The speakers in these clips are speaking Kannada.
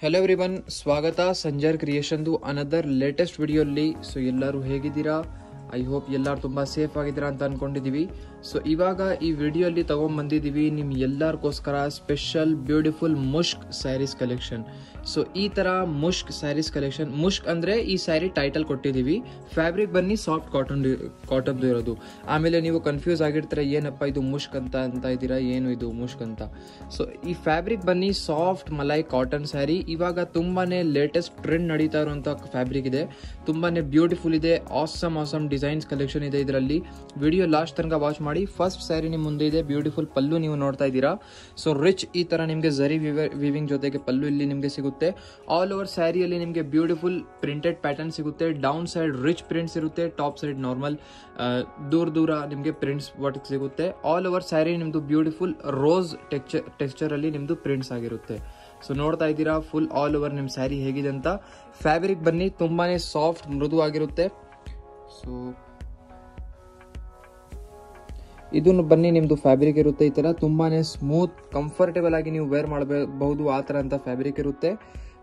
ಹೆಲೋ ಎವ್ರಿವನ್, ಸ್ವಾಗತ ಸಂಜರ್ ಕ್ರಿಯೇಷನ್ದು ಅನದರ್ ಲೇಟೆಸ್ಟ್ ವಿಡಿಯೋಲ್ಲಿ. ಸೊ ಎಲ್ಲರೂ ಹೇಗಿದ್ದೀರಾ? ಐ ಹೋಪ್ ಎಲ್ಲರೂ ತುಂಬ ಸೇಫ್ ಆಗಿದ್ದೀರಾ ಅಂತ ಅನ್ಕೊಂಡಿದ್ದೀವಿ. ಸೊ ಇವಾಗ ಈ ವಿಡಿಯೋಲ್ಲಿ ತಗೊಂಡ್ಬಂದಿದ್ದೀವಿ ನಿಮ್ಮ ಎಲ್ಲರಿಗೋಸ್ಕರ special beautiful Mushk sarees collection. So ಈ ಥರ ಮುಷ್ಕ್ ಸ್ಯಾರೀಸ್ ಕಲೆಕ್ಷನ್, ಮುಷ್ಕ್ ಅಂದರೆ ಈ ಸ್ಯಾರಿ ಟೈಟಲ್ ಕೊಟ್ಟಿದ್ದೀವಿ. ಫ್ಯಾಬ್ರಿಕ್ ಬನ್ನಿ ಸಾಫ್ಟ್ ಕಾಟನ್ದು ಇರೋದು. ಆಮೇಲೆ ನೀವು ಕನ್ಫ್ಯೂಸ್ ಆಗಿರ್ತಾರೆ, ಏನಪ್ಪ ಇದು ಮುಷ್ಕ್ ಅಂತ ಇದ್ದೀರಾ, ಏನು ಇದು ಮುಷ್ಕ್ ಅಂತ. ಸೊ ಈ ಫ್ಯಾಬ್ರಿಕ್ ಬನ್ನಿ ಸಾಫ್ಟ್ ಮಲೈ ಕಾಟನ್ ಸ್ಯಾರಿ. ಇವಾಗ ತುಂಬಾ ಲೇಟೆಸ್ಟ್ ಟ್ರೆಂಡ್ ನಡೀತಾ ಇರುವಂಥ ಫ್ಯಾಬ್ರಿಕ್ ಇದೆ. ತುಂಬಾ ಬ್ಯೂಟಿಫುಲ್ ಇದೆ. ಆಸಮ್ ಡಿಸೈನ್ಸ್ ಕಲೆಕ್ಷನ್ ಇದೆ ಇದರಲ್ಲಿ. ವಿಡಿಯೋ ಲಾಸ್ಟ್ ತನಕ ವಾಚ್ ಮಾಡಿ. ಫಸ್ಟ್ ಸ್ಯಾರಿ ನಿಮ್ಮ ಮುಂದೆ ಇದೆ. ಬ್ಯೂಟಿಫುಲ್ ಪಲ್ಲು ನೀವು ನೋಡ್ತಾ ಇದ್ದೀರಾ. ಸೊ ರಿಚ್ ಈ ತರ ನಿಮಗೆ ಝರಿ ವಿವಿಂಗ್ ಜೊತೆಗೆ ಪಲ್ಲು ಇಲ್ಲಿ ನಿಮಗೆ ಸಿಗುತ್ತೆ. ಆಲ್ ಓವರ್ ಸ್ಯಾರಿಯಲ್ಲಿ ನಿಮಗೆ ಬ್ಯೂಟಿಫುಲ್ ಪ್ರಿಂಟೆಡ್ ಪ್ಯಾಟರ್ನ್ ಸಿಗುತ್ತೆ. ಡೌನ್ ಸೈಡ್ ರಿಚ್ ಪ್ರಿಂಟ್ಸ್ ಇರುತ್ತೆ, ಟಾಪ್ ಸೈಡ್ ನಾರ್ಮಲ್ ದೂರ ನಿಮಗೆ ಪ್ರಿಂಟ್ಸ್ ವರ್ಕ್ ಸಿಗುತ್ತೆ. ಆಲ್ ಓವರ್ ಸ್ಯಾರಿ ನಿಮ್ದು ಬ್ಯೂಟಿಫುಲ್ ರೋಸ್ ಟೆಕ್ಸ್ಚರ್ ಅಲ್ಲಿ ನಿಮ್ದು ಪ್ರಿಂಟ್ಸ್ ಆಗಿರುತ್ತೆ. ಸೊ ನೋಡ್ತಾ ಇದ್ದೀರಾ ಫುಲ್ ಆಲ್ ಓವರ್ ನಿಮ್ಮ ಸ್ಯಾರಿ ಹೇಗಿದೆ ಅಂತ. ಫ್ಯಾಬ್ರಿಕ್ ಬನ್ನಿ ತುಂಬಾನೇ ಸಾಫ್ಟ್ ಮೃದು ಆಗಿರುತ್ತೆ. ಸೊ ಇದನ್ನು ಬನ್ನಿ ನಿಮ್ದು ಫ್ಯಾಬ್ರಿಕ್ ಇರುತ್ತೆ ಈ ತರ ತುಂಬಾನೇ ಸ್ಮೂತ್ ಕಂಫರ್ಟೇಬಲ್ ಆಗಿ ನೀವು ವೇರ್ ಮಾಡಬಹುದು ಆ ತರ ಅಂತ ಫ್ಯಾಬ್ರಿಕ್ ಇರುತ್ತೆ.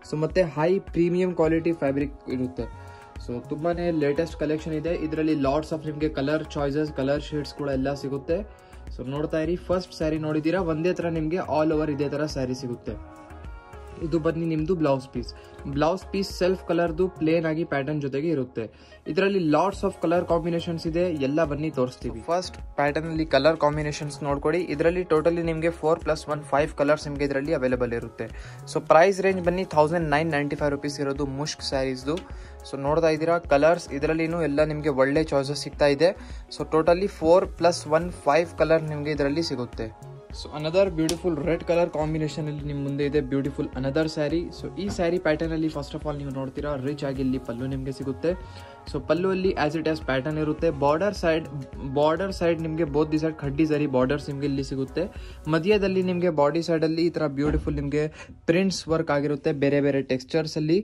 ಸೊ ಮತ್ತೆ ಹೈ ಪ್ರೀಮಿಯಂ ಕ್ವಾಲಿಟಿ ಫ್ಯಾಬ್ರಿಕ್ ಇರುತ್ತೆ. ಸೊ ತುಂಬಾನೇ ಲೇಟೆಸ್ಟ್ ಕಲೆಕ್ಷನ್ ಇದೆ. ಇದರಲ್ಲಿ ಲಾಟ್ಸ್ ಆಫ್ ನಿಮಗೆ ಕಲರ್ ಚಾಯ್ಸಸ್, ಕಲರ್ ಶೇಡ್ಸ್ ಕೂಡ ಎಲ್ಲ ಸಿಗುತ್ತೆ. ಸೊ ನೋಡ್ತಾ ಇರಿ. ಫಸ್ಟ್ ಸ್ಯಾರಿ ನೋಡಿದೀರಾ, ಒಂದೇ ತರ ನಿಮಗೆ ಆಲ್ ಓವರ್ ಇದೇ ತರ ಸ್ಯಾರಿ ಸಿಗುತ್ತೆ. ಇದು ಬನ್ನಿ ನಿಮ್ದು ಬ್ಲೌಸ್ ಪೀಸ್ ಸೆಲ್ಫ್ ಕಲರ್ದು ಪ್ಲೇನ್ ಆಗಿ ಪ್ಯಾಟರ್ನ್ ಜೊತೆಗೆ ಇರುತ್ತೆ. ಇದರಲ್ಲಿ ಲಾಟ್ಸ್ ಆಫ್ ಕಲರ್ ಕಾಂಬಿನೇಷನ್ಸ್ ಇದೆ, ಎಲ್ಲ ಬನ್ನಿ ತೋರಿಸ್ತೀವಿ. ಫಸ್ಟ್ ಪ್ಯಾಟರ್ನ್ ಅಲ್ಲಿ ಕಲರ್ ಕಾಂಬಿನೇಷನ್ಸ್ ನೋಡ್ಕೊಡಿ. ಇದರಲ್ಲಿ ಟೋಟಲಿ ನಿಮಗೆ 4+1 5 ಕಲರ್ಸ್ ನಿಮಗೆ ಇದರಲ್ಲಿ ಅವೈಲೇಬಲ್ ಇರುತ್ತೆ. ಸೊ ಪ್ರೈಸ್ ರೇಂಜ್ ಬನ್ನಿ 1995 rupees ಇರೋದು ಮುಷ್ಕ್ ಸ್ಯಾರೀಸ್ದು. ಸೊ ನೋಡ್ತಾ ಇದ್ದೀರಾ ಕಲರ್ಸ್ ಇದರಲ್ಲಿ ಎಲ್ಲ ನಿಮಗೆ ಒಳ್ಳೆ ಚಾಯ್ಸಸ್ ಸಿಗ್ತಾ ಇದೆ. ಸೊ ಟೋಟಲಿ 4+1 5 ಕಲರ್ ನಿಮಗೆ ಇದರಲ್ಲಿ ಸಿಗುತ್ತೆ. So another beautiful red colour combination ಅಲ್ಲಿ ನಿಮ್ಮ ಮುಂದೆ ಇದೆ ಬ್ಯೂಟಿಫುಲ್ ಅನದರ್ ಸ್ಯಾರಿ. ಸೊ ಈ ಸ್ಯಾರಿ ಪ್ಯಾಟರ್ನ್ ಅಲ್ಲಿ ಫಸ್ಟ್ ಆಫ್ ಆಲ್ ನೀವು ನೋಡ್ತೀರಾ ರಿಚ್ ಆಗಿ ಇಲ್ಲಿ ಪಲ್ಲು ನಿಮಗೆ ಸಿಗುತ್ತೆ. ಸೊ ಪಲ್ಲು ಅಲ್ಲಿ ಆಸ್ ಇಟ್ ಆಸ್ ಪ್ಯಾಟರ್ನ್ ಇರುತ್ತೆ. ಬಾರ್ಡರ್ ಸೈಡ್ ನಿಮಗೆ ಬೋತ್ ದಿ ಸೈಡ್ ಖಡ್ಡಿ ಜರಿ ಬಾರ್ಡರ್ಸ್ ನಿಮಗೆ ಇಲ್ಲಿ ಸಿಗುತ್ತೆ. ಮಧ್ಯದಲ್ಲಿ ನಿಮಗೆ ಬಾಡಿ ಸೈಡ್ ಅಲ್ಲಿ ಈ ತರ ಬ್ಯೂಟಿಫುಲ್ ನಿಮಗೆ ಪ್ರಿಂಟ್ಸ್ ವರ್ಕ್ ಆಗಿರುತ್ತೆ ಬೇರೆ ಬೇರೆ ಟೆಕ್ಸ್ಚರ್ಸ್ ಅಲ್ಲಿ.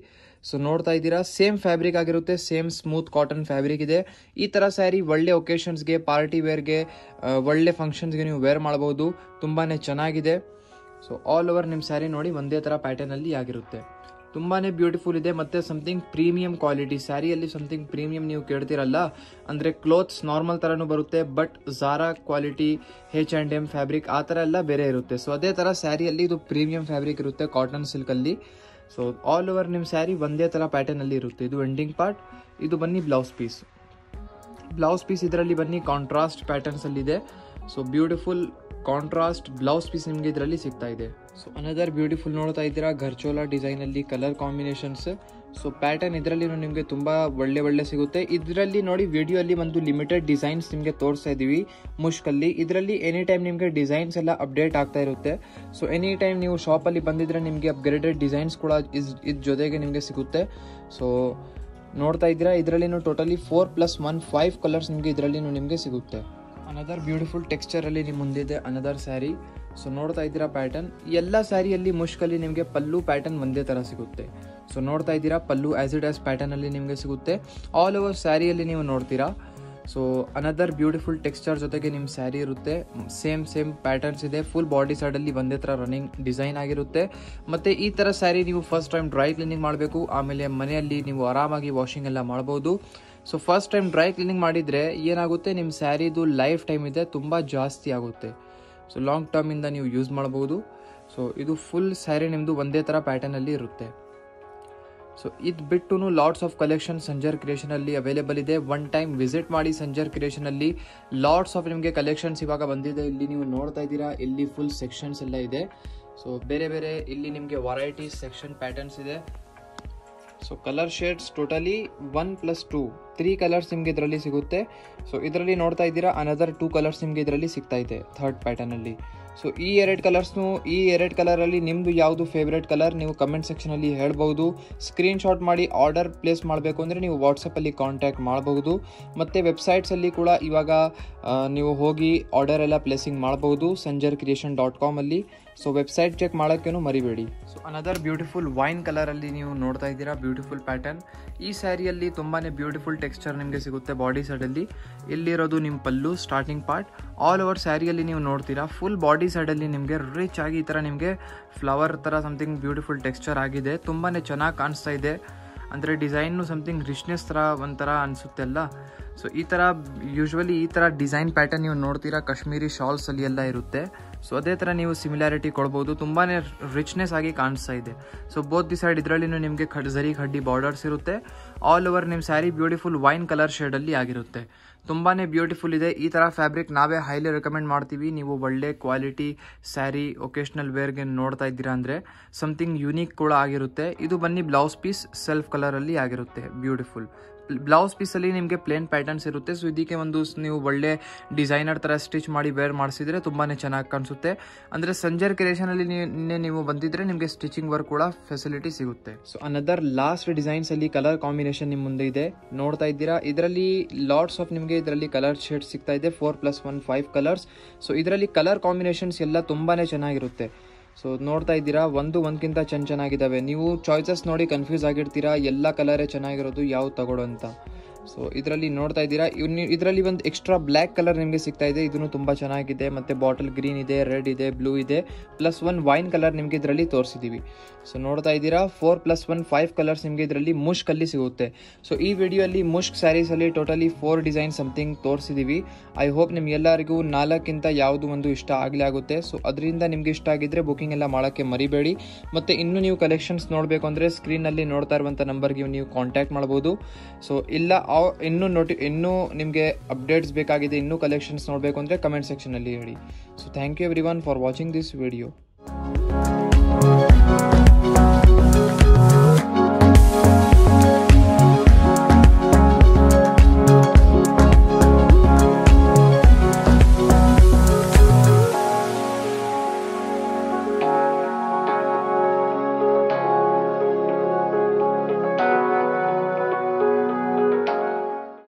ಸೊ ನೋಡ್ತಾ ಇದ್ದೀರಾ ಸೇಮ್ ಫ್ಯಾಬ್ರಿಕ್ ಆಗಿರುತ್ತೆ, ಸೇಮ್ ಸ್ಮೂತ್ ಕಾಟನ್ ಫ್ಯಾಬ್ರಿಕ್ ಇದೆ. ಈ ತರ ಸ್ಯಾರಿ ಒಳ್ಳೆ ಒಕೇಶನ್ಸ್ಗೆ, ಪಾರ್ಟಿ ವೇರ್ಗೆ, ಒಳ್ಳೆ ಫಂಕ್ಷನ್ಸ್ಗೆ ನೀವು ವೇರ್ ಮಾಡಬಹುದು. ತುಂಬಾನೇ ಚೆನ್ನಾಗಿದೆ. ಸೊ ಆಲ್ ಓವರ್ ನಿಮ್ಮ ಸ್ಯಾರಿ ನೋಡಿ ಒಂದೇ ತರ ಪ್ಯಾಟರ್ನ್ ಅಲ್ಲಿ ಆಗಿರುತ್ತೆ. ತುಂಬಾನೇ ಬ್ಯೂಟಿಫುಲ್ ಇದೆ. ಮತ್ತೆ ಸಮಥಿಂಗ್ ಪ್ರೀಮಿಯಂ ಕ್ವಾಲಿಟಿ ಸ್ಯಾರಿಯಲ್ಲಿ ಸಮಥಿಂಗ್ ಪ್ರೀಮಿಯಂ ನೀವು ಕೇಳ್ತಿರಲ್ಲ, ಅಂದ್ರೆ ಕ್ಲೋತ್ಸ್ ನಾರ್ಮಲ್ ತರನು ಬರುತ್ತೆ, but Zara quality, H&M fabric ಆ ತರ ಎಲ್ಲ ಬೇರೆ ಇರುತ್ತೆ. ಸೊ ಅದೇ ತರ ಸ್ಯಾರಿಯಲ್ಲಿ ಇದು ಪ್ರೀಮಿಯಂ ಫ್ಯಾಬ್ರಿಕ್ ಇರುತ್ತೆ ಕಾಟನ್ ಸಿಲ್ಕ್ ಅಲ್ಲಿ. ಸೊ ಆಲ್ ಓವರ್ ನಿಮ್ಮ ಸ್ಯಾರಿ ಒಂದೇ ತರ ಪ್ಯಾಟರ್ನ್ ಅಲ್ಲಿ ಇರುತ್ತೆ. ಇದು ಎಂಡಿಂಗ್ ಪಾರ್ಟ್. ಇದು ಬನ್ನಿ ಬ್ಲೌಸ್ ಪೀಸ್ ಇದರಲ್ಲಿ ಬನ್ನಿ ಕಾಂಟ್ರಾಸ್ಟ್ ಪ್ಯಾಟರ್ನ್ಸ್ ಅಲ್ಲಿ ಇದೆ. So beautiful contrast blouse piece ನಿಮಗೆ ಇದರಲ್ಲಿ ಸಿಗ್ತಾ ಇದೆ. ಸೊ ಅನದರ್ ಬ್ಯೂಟಿಫುಲ್ ನೋಡ್ತಾ ಇದ್ದೀರಾ ಘರ್ಚೋಲಾ ಡಿಸೈನ್ ಅಲ್ಲಿ ಕಲರ್ ಕಾಂಬಿನೇಷನ್ಸ್. ಸೊ ಪ್ಯಾಟರ್ನ್ ಇದರಲ್ಲಿ ನಿಮಗೆ ತುಂಬಾ ಒಳ್ಳೆ ಸಿಗುತ್ತೆ. ಇದರಲ್ಲಿ ನೋಡಿ ವಿಡಿಯೋ ಅಲ್ಲಿ ಒಂದು ಲಿಮಿಟೆಡ್ ಡಿಸೈನ್ಸ್ ನಿಮಗೆ ತೋರಿಸ್ತಾ ಇದೀವಿ ಮುಷ್ಕಲ್ಲಿ. ಇದರಲ್ಲಿ ಎನಿ ಟೈಮ್ ನಿಮಗೆ ಡಿಸೈನ್ಸ್ ಎಲ್ಲ ಅಪ್ಡೇಟ್ ಆಗ್ತಾ ಇರುತ್ತೆ. ಸೊ ಎನಿ ಟೈಮ್ ನೀವು ಶಾಪ್ ಅಲ್ಲಿ ಬಂದಿದ್ರೆ ನಿಮಗೆ ಅಪ್ಗ್ರೇಡೆಡ್ ಡಿಸೈನ್ಸ್ ಕೂಡ ಇದ್ರ ಜೊತೆಗೆ ನಿಮಗೆ ಸಿಗುತ್ತೆ. ಸೊ ನೋಡ್ತಾ ಇದ್ದೀರಾ ಇದರಲ್ಲಿ ಟೋಟಲಿ 4+1 5 ಕಲರ್ಸ್ ನಿಮಗೆ ಇದರಲ್ಲಿ ನಿಮಗೆ ಸಿಗುತ್ತೆ. ಅನದರ್ ಬ್ಯೂಟಿಫುಲ್ ಟೆಕ್ಸ್ಚರ್ ಅಲ್ಲಿ ನಿಮ್ಮ ಮುಂದಿದೆ ಅನದರ್ ಸ್ಯಾರಿ. ಸೊ ನೋಡ್ತಾ ಇದ್ದೀರಾ ಪ್ಯಾಟರ್ನ್ ಎಲ್ಲ ಸ್ಯಾರಿಯಲ್ಲಿ ಮುಷ್ಕಲ್ಲಿ ನಿಮಗೆ ಪಲ್ಲು ಪ್ಯಾಟರ್ನ್ ಒಂದೇ ತರ ಸಿಗುತ್ತೆ. ಸೊ ನೋಡ್ತಾ ಇದ್ದೀರಾ ಪಲ್ಲು ಆಸ್ ಇಟ್ ಆಸ್ ಪ್ಯಾಟರ್ನ್ ಅಲ್ಲಿ ನಿಮಗೆ ಸಿಗುತ್ತೆ. ಆಲ್ ಓವರ್ ಸ್ಯಾರಿಯಲ್ಲಿ ನೀವು ನೋಡ್ತೀರಾ. ಸೊ ಅನದರ್ ಬ್ಯೂಟಿಫುಲ್ ಟೆಕ್ಸ್ಚರ್ ಜೊತೆಗೆ ನಿಮ್ಮ ಸ್ಯಾರಿ ಇರುತ್ತೆ. ಸೇಮ್ ಪ್ಯಾಟರ್ನ್ಸ್ ಇದೆ. ಫುಲ್ ಬಾಡಿ ಸೈಡ್ ಅಲ್ಲಿ ಒಂದೇ ತರ ರನ್ನಿಂಗ್ ಡಿಸೈನ್ ಆಗಿರುತ್ತೆ. ಮತ್ತೆ ಈ ತರ ಸ್ಯಾರಿ ನೀವು ಫಸ್ಟ್ ಟೈಮ್ ಡ್ರೈ ಕ್ಲೀನಿಂಗ್ ಮಾಡಬೇಕು, ಆಮೇಲೆ ಮನೆಯಲ್ಲಿ ನೀವು ಆರಾಮಾಗಿ ವಾಷಿಂಗ್ ಎಲ್ಲ ಮಾಡಬಹುದು. So first time dry cleaning ಮಾಡಿದ್ರೆ ಏನಾಗುತ್ತೆ, ನಿಮ್ಮ ಸ್ಯಾರಿದು ಲೈಫ್ ಟೈಮ್ ಇದೆ ತುಂಬಾ ಜಾಸ್ತಿ ಆಗುತ್ತೆ. ಸೊ ಲಾಂಗ್ ಟರ್ಮ್ ಇಂದ ನೀವು ಯೂಸ್ ಮಾಡಬಹುದು. ಸೊ ಇದು ಫುಲ್ ಸ್ಯಾರಿ ನಿಮ್ದು ಒಂದೇ ತರ ಪ್ಯಾಟರ್ನ್ ಅಲ್ಲಿ ಇರುತ್ತೆ. ಸೊ ಇದು ಬಿಟ್ಟು lots of collection Sanjar creation ಅಲ್ಲಿ ಅವೈಲೇಬಲ್ ಇದೆ. ಒನ್ ಟೈಮ್ ವಿಸಿಟ್ ಮಾಡಿ ಸಂಜರ್ ಕ್ರಿಯೇಷನ್ ಅಲ್ಲಿ. ಲಾಟ್ಸ್ ಆಫ್ ನಿಮಗೆ ಕಲೆಕ್ಷನ್ಸ್ ಇವಾಗ ಬಂದಿದೆ. ಇಲ್ಲಿ ನೀವು ನೋಡ್ತಾ ಇದ್ದೀರಾ ಇಲ್ಲಿ ಫುಲ್ ಸೆಕ್ಷನ್ಸ್ ಎಲ್ಲ ಇದೆ. ಸೊ ಬೇರೆ ಇಲ್ಲಿ ನಿಮಗೆ ವೆರೈಟೀಸ್ ಸೆಕ್ಷನ್ ಪ್ಯಾಟರ್ನ್ಸ್ ಇದೆ. So colour shades totally 1+2 3 colours ನಿಮಗೆ ಇದರಲ್ಲಿ ಸಿಗುತ್ತೆ. ಸೊ ಇದರಲ್ಲಿ ನೋಡ್ತಾ ಇದ್ದೀರಾ ಅನದರ್ 2 ಕಲರ್ಸ್ ನಿಮಗೆ ಇದರಲ್ಲಿ ಸಿಗ್ತಾ ಇದೆ ಥರ್ಡ್ ಪ್ಯಾಟರ್ನ್ ಅಲ್ಲಿ. ಸೊ ಈ ಎರಡು ಕಲರ್ ಅಲ್ಲಿ ನಿಮ್ದು ಯಾವುದು ಫೇವ್ರೇಟ್ ಕಲರ್ ನೀವು ಕಮೆಂಟ್ ಸೆಕ್ಷನ್ ಅಲ್ಲಿ ಹೇಳ್ಬಹುದು. ಸ್ಕ್ರೀನ್ ಶಾಟ್ ಮಾಡಿ ಆರ್ಡರ್ ಪ್ಲೇಸ್ ಮಾಡಬೇಕು ಅಂದ್ರೆ ನೀವು ವಾಟ್ಸಪ್ ಅಲ್ಲಿ ಕಾಂಟ್ಯಾಕ್ಟ್ ಮಾಡಬಹುದು. ಮತ್ತೆ ವೆಬ್ಸೈಟ್ಸ್ ಅಲ್ಲಿ ಕೂಡ ಇವಾಗ ನೀವು ಹೋಗಿ ಆರ್ಡರ್ ಎಲ್ಲ ಪ್ಲೇಸಿಂಗ್ ಮಾಡಬಹುದು sanjarcreation.com ಅಲ್ಲಿ. ಸೊ ವೆಬ್ಸೈಟ್ ಚೆಕ್ ಮಾಡೋಕ್ಕೇನು ಮರಿಬೇಡಿ. ಸೊ ಅನದರ್ ಬ್ಯೂಟಿಫುಲ್ ವೈನ್ ಕಲರಲ್ಲಿ ನೀವು ನೋಡ್ತಾ ಇದ್ದೀರಾ, ಬ್ಯೂಟಿಫುಲ್ ಪ್ಯಾಟರ್ನ್. ಈ ಸ್ಯಾರಿಯಲ್ಲಿ ತುಂಬಾ ಬ್ಯೂಟಿಫುಲ್ ಟೆಕ್ಸ್ಚರ್ ನಿಮಗೆ ಸಿಗುತ್ತೆ ಬಾಡಿ ಸೈಡಲ್ಲಿ. ಇಲ್ಲಿರೋದು ನಿಮ್ಮ ಪಲ್ಲು ಸ್ಟಾರ್ಟಿಂಗ್ ಪಾರ್ಟ್. ಆಲ್ ಓವರ್ ಸ್ಯಾರಿಯಲ್ಲಿ ನೀವು ನೋಡ್ತೀರಾ ಫುಲ್ ಬಾಡಿ ಸೈಡಲ್ಲಿ ನಿಮಗೆ ರಿಚ್ ಆಗಿ ಈ ಥರ ನಿಮಗೆ ಫ್ಲವರ್ ಥರ ಸಮಥಿಂಗ್ ಬ್ಯೂಟಿಫುಲ್ ಟೆಕ್ಸ್ಚರ್ ಆಗಿದೆ. ತುಂಬಾ ಚೆನ್ನಾಗಿ ಕಾಣಿಸ್ತಾ ಇದೆ. ಅಂದರೆ ಡಿಸೈನು ಸಮಥಿಂಗ್ ರಿಚ್ನೆಸ್ ಥರ ಒಂಥರ ಅನಿಸುತ್ತೆ ಅಲ್ಲ. ಸೊ ಈ ಥರ ಯೂಶ್ವಲಿ ಈ ಥರ ಡಿಸೈನ್ ಪ್ಯಾಟರ್ನ್ ನೀವು ನೋಡ್ತೀರಾ ಕಾಶ್ಮೀರಿ ಶಾಲ್ಸಲ್ಲಿ ಎಲ್ಲ ಇರುತ್ತೆ. ಸೊ ಅದೇ ಥರ ನೀವು ಸಿಮಿಲಾರಿಟಿ ಕೊಡ್ಬೋದು. ತುಂಬಾ ರಿಚ್ನೆಸ್ ಆಗಿ ಕಾಣಿಸ್ತಾ ಇದೆ. ಸೊ ಬೋತ್ ದಿ ಸೈಡ್ ಇದರಲ್ಲಿ ನಿಮಗೆ ಝರಿ ಖಡ್ಡಿ ಬಾರ್ಡರ್ಸ್ ಇರುತ್ತೆ. ಆಲ್ ಓವರ್ ನಿಮ್ಮ ಸ್ಯಾರಿ ಬ್ಯೂಟಿಫುಲ್ ವೈನ್ ಕಲರ್ ಶೇಡಲ್ಲಿ ಆಗಿರುತ್ತೆ. ತುಂಬಾ ಬ್ಯೂಟಿಫುಲ್ ಇದೆ. ಈ ಥರ ಫ್ಯಾಬ್ರಿಕ್ ನಾವೇ ಹೈಲಿ ರೆಕಮೆಂಡ್ ಮಾಡ್ತೀವಿ. ನೀವು ಒಳ್ಳೆ ಕ್ವಾಲಿಟಿ ಸ್ಯಾರಿ ಒಕೇಶ್ನಲ್ ವೇರ್ಗೆ ನೋಡ್ತಾ ಇದ್ದೀರಾ ಅಂದರೆ ಸಮಥಿಂಗ್ ಯುನೀಕ್ ಕೂಡ ಆಗಿರುತ್ತೆ. ಇದು ಬನ್ನಿ ಬ್ಲೌಸ್ ಪೀಸ್ ಸೆಲ್ಫ್ ಕಲರಲ್ಲಿ ಆಗಿರುತ್ತೆ. ಬ್ಯೂಟಿಫುಲ್ ಬ್ಲೌಸ್ ಪೀಸಲ್ಲಿ ನಿಮಗೆ ಪ್ಲೇನ್ ಪ್ಯಾಟರ್ನ್ಸ್ ಇರುತ್ತೆ. ಸೊ ಇದಕ್ಕೆ ಒಂದು ನೀವು ಒಳ್ಳೆ ಡಿಸೈನರ್ ಥರ ಸ್ಟಿಚ್ ಮಾಡಿ ವೇರ್ ಮಾಡಿಸಿದ್ರೆ ತುಂಬಾ ಚೆನ್ನಾಗಿ ಕಾಣಿಸುತ್ತೆ. ಅಂದರೆ ಸಂಜರ್ ಕ್ರಿಯೇಷನಲ್ಲಿ ನೀವು ಬಂದಿದ್ರೆ ನಿಮಗೆ ಸ್ಟಿಚಿಂಗ್ ವರ್ಕ್ ಕೂಡ ಫೆಸಿಲಿಟಿ ಸಿಗುತ್ತೆ. ಸೊ ಅನದರ್ ಲಾಸ್ಟ್ ಡಿಸೈನ್ಸಲ್ಲಿ ಕಲರ್ ಕಾಂಬಿನೇಷನ್ ನಿಮ್ಮ ಮುಂದೆ ಇದೆ, ನೋಡ್ತಾ ಇದ್ದೀರಾ. ಇದರಲ್ಲಿ ಲಾಟ್ಸ್ ಆಫ್ ನಿಮಗೆ ಇದರಲ್ಲಿ ಕಲರ್ ಶೇಡ್ ಸಿಗ್ತಾ ಇದೆ. 4+1 5 ಕಲರ್ಸ್. ಸೊ ಇದರಲ್ಲಿ ಕಲರ್ ಕಾಂಬಿನೇಷನ್ಸ್ ಎಲ್ಲ ತುಂಬಾ ಚೆನ್ನಾಗಿರುತ್ತೆ. ಸೊ ನೋಡ್ತಾ ಇದ್ದೀರಾ, ಒಂದಕ್ಕಿಂತ ಚೆನ್ನಾಗಿದ್ದಾವೆ. ನೀವು ಚಾಯ್ಸಸ್ ನೋಡಿ ಕನ್ಫ್ಯೂಸ್ ಆಗಿರ್ತೀರಾ, ಎಲ್ಲ ಕಲರೇ ಚೆನ್ನಾಗಿರೋದು ಯಾವ್ದು ತಗೊಳ್ಳೋ ಅಂತ. ಸೊ ಇದರಲ್ಲಿ ನೋಡ್ತಾ ಇದ್ದೀರಾ, ಇದರಲ್ಲಿ ಒಂದು ಎಕ್ಸ್ಟ್ರಾ ಬ್ಲ್ಯಾಕ್ ಕಲರ್ ನಿಮಗೆ ಸಿಗ್ತಾ ಇದೆ. ಇದನ್ನು ತುಂಬ ಚೆನ್ನಾಗಿದೆ. ಮತ್ತು ಬಾಟಲ್ ಗ್ರೀನ್ ಇದೆ, ರೆಡ್ ಇದೆ, ಬ್ಲೂ ಇದೆ, +1 ವೈನ್ ಕಲರ್ ನಿಮಗೆ ಇದರಲ್ಲಿ ತೋರಿಸಿದ್ದೀವಿ. ಸೊ ನೋಡ್ತಾ ಇದ್ದೀರಾ 4+1 5 ಕಲರ್ಸ್ ನಿಮಗೆ ಇದರಲ್ಲಿ ಮುಷ್ಕಲ್ಲಿ ಸಿಗುತ್ತೆ. ಸೊ ಈ ವಿಡಿಯೋಲ್ಲಿ ಮುಷ್ಕ್ ಸ್ಯಾರೀಸಲ್ಲಿ ಟೋಟಲಿ 4 ಡಿಸೈನ್ ಸಮಥಿಂಗ್ ತೋರಿಸಿದ್ದೀವಿ. ಐ ಹೋಪ್ ನಿಮ್ಗೆಲ್ಲರಿಗೂ 4ಕ್ಕಿಂತ ಯಾವುದು ಒಂದು ಇಷ್ಟ ಆಗಲೇ ಆಗುತ್ತೆ. ಸೊ ಅದರಿಂದ ನಿಮಗೆ ಇಷ್ಟ ಆಗಿದ್ದರೆ ಬುಕಿಂಗ್ ಎಲ್ಲ ಮಾಡೋಕ್ಕೆ ಮರಿಬೇಡಿ. ಮತ್ತು ಇನ್ನೂ ನೀವು ಕಲೆಕ್ಷನ್ಸ್ ನೋಡಬೇಕು ಅಂದರೆ ಸ್ಕ್ರೀನಲ್ಲಿ ನೋಡ್ತಾ ಇರುವಂಥ ನಂಬರ್ಗೆ ನೀವು ಕಾಂಟ್ಯಾಕ್ಟ್ ಮಾಡ್ಬೋದು. ಸೊ ಇಲ್ಲ ಇನ್ನೂ ನಿಮಗೆ ಅಪ್ಡೇಟ್ಸ್ ಬೇಕಾಗಿದೆ, ಇನ್ನೂ ಕಲೆಕ್ಷನ್ಸ್ ನೋಡಬೇಕು ಅಂದರೆ ಕಮೆಂಟ್ ಸೆಕ್ಷನಲ್ಲಿ ಹೇಳಿ. So thank you everyone for watching this video.